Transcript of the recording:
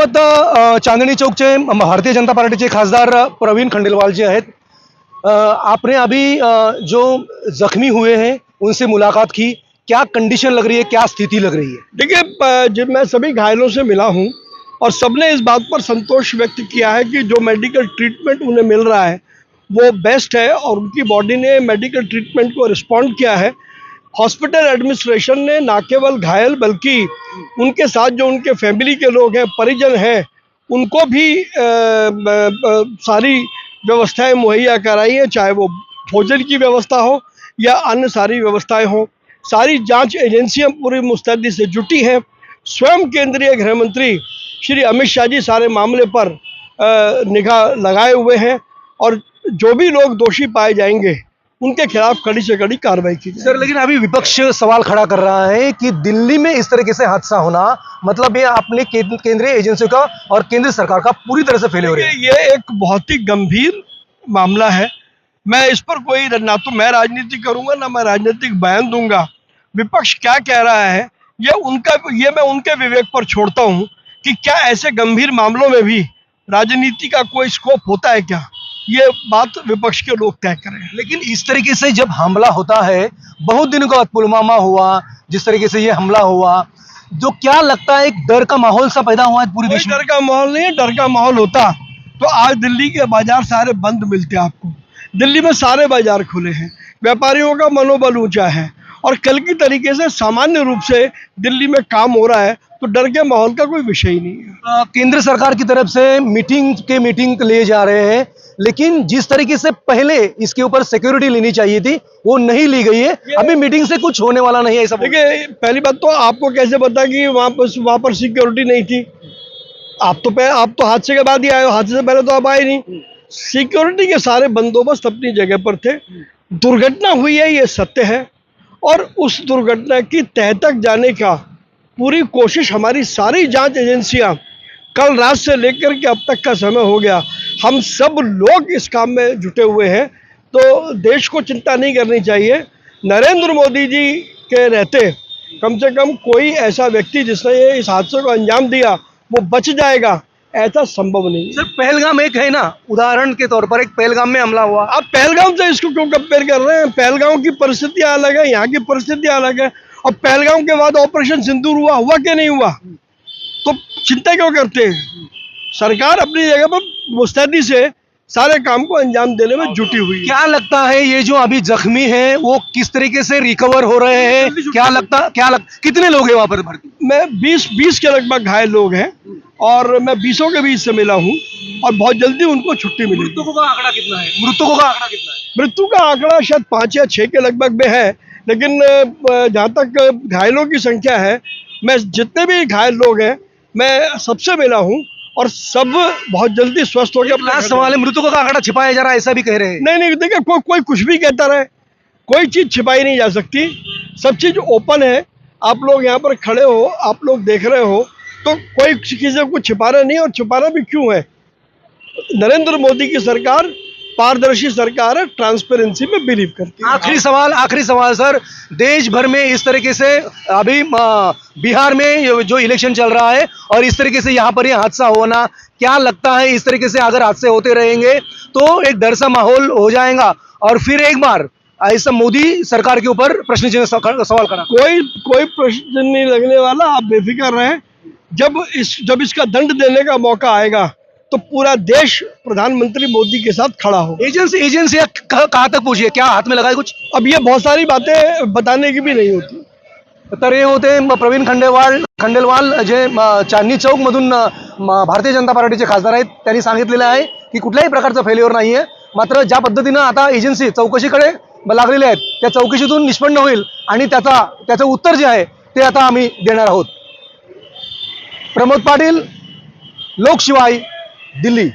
आपल्यासोबत चांदणी चौकचे भारतीय जनता पार्टीचे खासदार प्रवीण खंडेलवाल जी आहेत। आपने अभी जो जख्मी हुए हैं उनसे मुलाकात की, क्या कंडीशन लग रही है, क्या स्थिति लग रही है? देखिए, जब मैं सभी घायलों से मिला हूं और सबने इस बात पर संतोष व्यक्त किया है कि जो मेडिकल ट्रीटमेंट उन्हें मिल रहा है वो बेस्ट है और उनकी बॉडी ने मेडिकल ट्रीटमेंट को रिस्पॉन्ड किया है। हॉस्पिटल एडमिनिस्ट्रेशन ने ना केवल घायल बल्कि उनके साथ जो उनके फैमिली के लोग हैं, परिजन हैं, उनको भी सारी व्यवस्थाएं मुहैया कराई हैं, चाहे वो भोजन की व्यवस्था हो या अन्य सारी व्यवस्थाएं हों। सारी जांच एजेंसियां पूरी मुस्तैदी से जुटी हैं। स्वयं केंद्रीय गृह मंत्री श्री अमित शाह जी सारे मामले पर निगाह लगाए हुए हैं और जो भी लोग दोषी पाए जाएंगे उनके खिलाफ कड़ी से कड़ी कार्रवाई की जाएगी। सर, लेकिन अभी विपक्ष सवाल खड़ा कर रहा है कि दिल्ली में इस तरीके से हादसा होना मतलब ये अपने केंद्रीय एजेंसियों का और केंद्र सरकार का पूरी तरह से फेलियर है। ये एक बहुत ही गंभीर मामला है। मैं इस पर कोई ना तो मैं राजनीति करूंगा ना मैं राजनीतिक बयान दूंगा। विपक्ष क्या कह रहा है ये मैं उनके विवेक पर छोड़ता हूं कि क्या ऐसे गंभीर मामलों में भी राजनीति का कोई स्कोप होता है क्या, ये बात विपक्ष के लोग तय करें। लेकिन इस तरीके से जब हमला होता है, बहुत दिनों के बाद पुलवामा हुआ, जिस तरीके से ये हमला हुआ, जो क्या लगता है एक डर का माहौल सा पैदा हुआ है पूरे देश में? डर का माहौल नहीं है। डर का माहौल होता तो आज दिल्ली के बाजार सारे बंद मिलते आपको। दिल्ली में सारे बाजार खुले हैं, व्यापारियों का मनोबल ऊंचा है और कल की तरीके से सामान्य रूप से दिल्ली में काम हो रहा है, तो डर के माहौल का कोई विषय ही नहीं है। केंद्र सरकार की तरफ से मीटिंग ले जा रहे हैं, लेकिन जिस तरीके से पहले इसके ऊपर सिक्योरिटी लेनी चाहिए थी वो नहीं ली गई है। अभी मीटिंग से कुछ होने वाला नहीं है ऐसा। देखिए, पहली बात तो आपको कैसे पता कि वहाँ पर सिक्योरिटी नहीं थी? आप तो हादसे के बाद ही आए हो, हादसे से पहले तो आप आए नहीं। सिक्योरिटी के सारे बंदोबस्त अपनी जगह पर थे। दुर्घटना हुई है ये सत्य है और उस दुर्घटना की तह तक जाने का पूरी कोशिश हमारी सारी जांच एजेंसियां कल रात से लेकर के अब तक का समय हो गया, हम सब लोग इस काम में जुटे हुए हैं। तो देश को चिंता नहीं करनी चाहिए। नरेंद्र मोदी जी के रहते कम से कम कोई ऐसा व्यक्ति जिसने ये इस हादसे को अंजाम दिया वो बच जाएगा, ऐसा संभव नहीं है। सर, पहलगाम एक है ना, उदाहरण के तौर पर एक पहलगाम में हमला हुआ। आप पहलगाम से इसको क्यों कंपेयर कर रहे हैं? पहलगाम की परिस्थितियां अलग है, यहाँ की परिस्थितियां अलग है। और पहलगाम के बाद ऑपरेशन सिंदूर हुआ कि नहीं हुआ? तो चिंता क्यों करते हैं? सरकार अपनी जगह पर मुस्तैदी से सारे काम को अंजाम देने में जुटी हुई है। क्या लगता है ये जो अभी जख्मी हैं वो किस तरीके से रिकवर हो रहे हैं? कितने लोग हैं वहां पर भर्ती? मैं 20 के लगभग घायल लोग हैं और मैं 20 के बीच से मिला हूं और बहुत जल्दी उनको छुट्टी मिली। मृतकों का आंकड़ा कितना है? मृत्यु का आंकड़ा शायद 5 या 6 के लगभग में है, लेकिन जहाँ तक घायलों की संख्या है, मैं जितने भी घायल लोग हैं मैं सबसे मिला हूँ और सब बहुत जल्दी स्वस्थ हो गए। लास्ट सवाल है, मृतकों का आंकड़ा छिपाया जा रहा है ऐसा भी कह रहे हैं। नहीं, देखिए, कोई कुछ भी कहता रहे, कोई चीज़ छिपाई नहीं जा सकती। सब चीज़ ओपन है। आप लोग यहाँ पर खड़े हो, आप लोग देख रहे हो, तो कोई किसी से कुछ छिपा रहा नहीं और छिपाना भी क्यों है? नरेंद्र मोदी की सरकार पारदर्शी सरकार है, ट्रांसपेरेंसी में बिलीव करती है। आखिरी सवाल सर, देश भर में इस तरीके से अभी बिहार में जो इलेक्शन चल रहा है और इस तरीके से यहाँ पर ये हादसा होना, क्या लगता है इस तरीके से अगर हादसे होते रहेंगे तो एक डर सा माहौल हो जाएगा और फिर एक बार ऐसा मोदी सरकार के ऊपर प्रश्न चिन्ह सवाल खड़ा? कोई प्रश्न नहीं लगने वाला, आप बेफिक्र रहें। जब इसका दंड देने का मौका आएगा तो पूरा देश प्रधानमंत्री मोदी के साथ खड़ा हो। एजेंसी कहाँ तक पहुंची है? क्या हाथ में लगाए कुछ? अब ये बहुत सारी बातें बताने की भी नहीं होती। तर हे होते प्रवीण खंडेलवाल जे चांदणी चौक मधून भारतीय जनता पार्टीचे खासदार आहेत। त्यांनी सांगितलेलं आहे की कुठल्याही प्रकारचं फेल्युअर नाही आहे, मात्र ज्या पद्धतीनं आता एजन्सी चौकशीकडे लागलेले आहेत त्या चौकशीतून निष्पन्न होईल आणि त्याचं उत्तर जे आहे ते आता आम्ही देणार आहोत। प्रमोद पाटील, लोकशिवाय, दिल्ली।